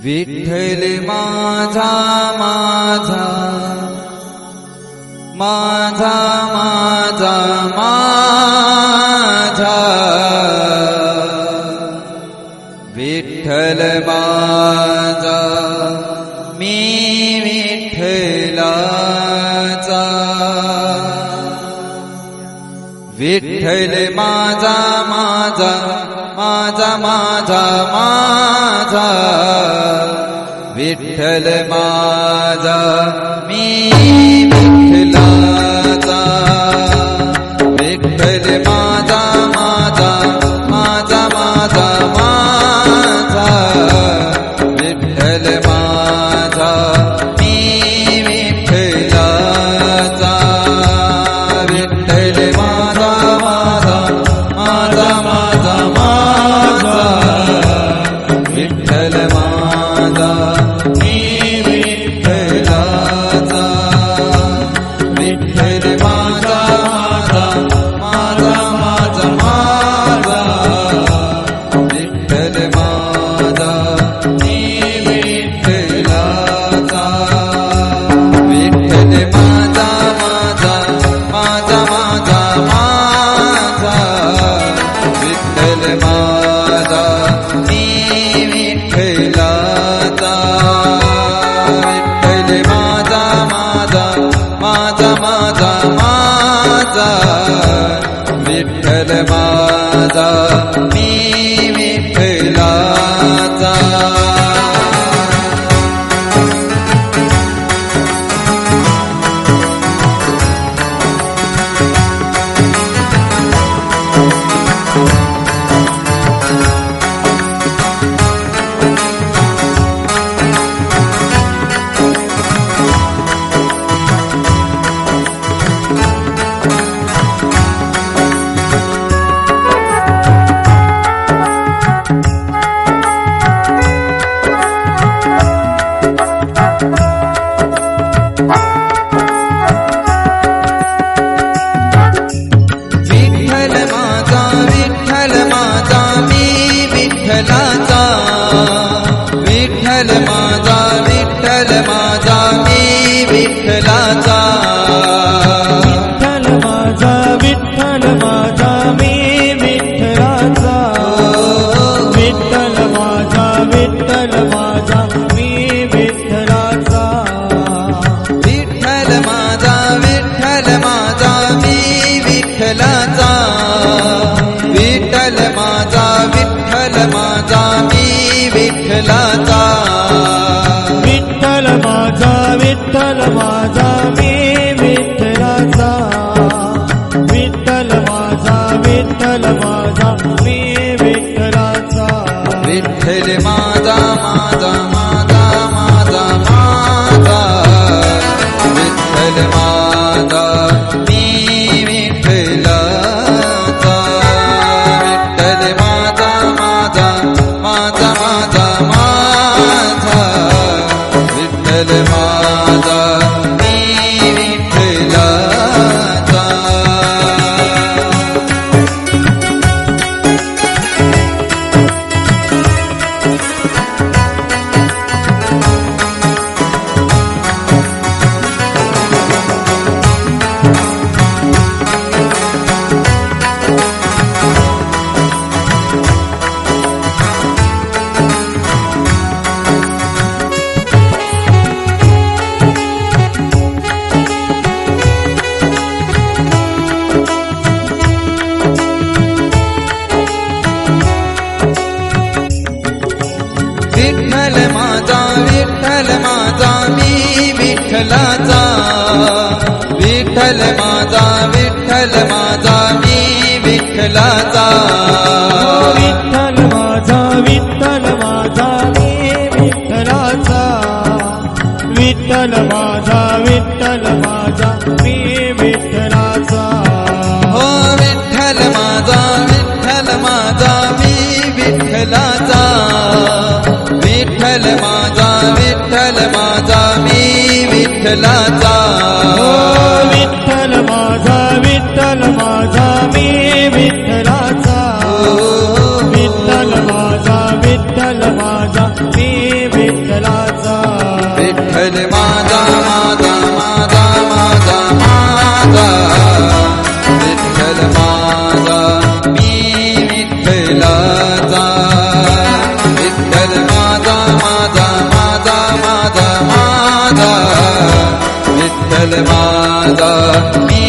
विठ्ठल माझा माझा माझा माझा माझा विठ्ठल माझा मी विठ्ठलाचा विठ्ठल माझा माझा माझा माझा माझा विठ्ठल माझा मी विठ्ठलाचा विठ्ठल माझा माझा माझा माझा माझा विठ्ठल माझा मी विठ्ठलाचा विठ्ठल माझा माझा माझा माझा माझा विठ्ठल माझा मी विठ्ठलाचा विठ्ठल माझा माझा माझा माझा विठ्ठल माझा मी विठ्ठलाचा विठ्ठल माझा माझा माझा माझा विठ्ठल माझा मी विठ्ठलाचा विठ्ठल माझा माझा माझा माझा विठ्ठल माझा मी विठ्ठलाचा विठ्ठल माझा विठ्ठल माझा मी विठ्ठलाचा विठ्ठल माझा विठ्ठल माझा मी विठ्ठलाचा विठ्ठल माझा विठ्ठल माझा मी विठ्ठलाचा विठ्ठल माझा विठ्ठल माझा मी विठ्ठलाचा विठ्ठल माझा विठ्ठल माझा मी विठ्ठलाचा विठ्ठल माझा विठ्ठल माझा मी विठ्ठलाचा विठ्ठल माझा विठ्ठल माझा मी विठ्ठलाचा विठ्ठल माझा माझा माझा माझा माझा विठ्ठल माझा मी विठ्ठलाचा विठ्ठल माझा माझा माझा माझा माझा विठ्ठल माझा मी विठ्ठलाचा विठ्ठल माझा विठ्ठल माझा मी विठ्ठलाचा विठ्ठल माझा विठ्ठल माझा मी विठ्ठलाचा विठ्ठल माझा विठ्ठल माझा मी विठ्ठलाचा विठ्ठल माझा विठ्ठल माझा मी विठ्ठलाचा हो विठ्ठल माझा विठ्ठल माझा मी विठ्ठलाचा विठ्ठल माझा विठ्ठल माझा मी विठ्ठलाचा विठ्ठल माझा विठ्ठल माझा मी विठ्ठलाचा विठ्ठल माझा विठ्ठल माझा मी विठ्ठलाचा विठ्ठल माझा मी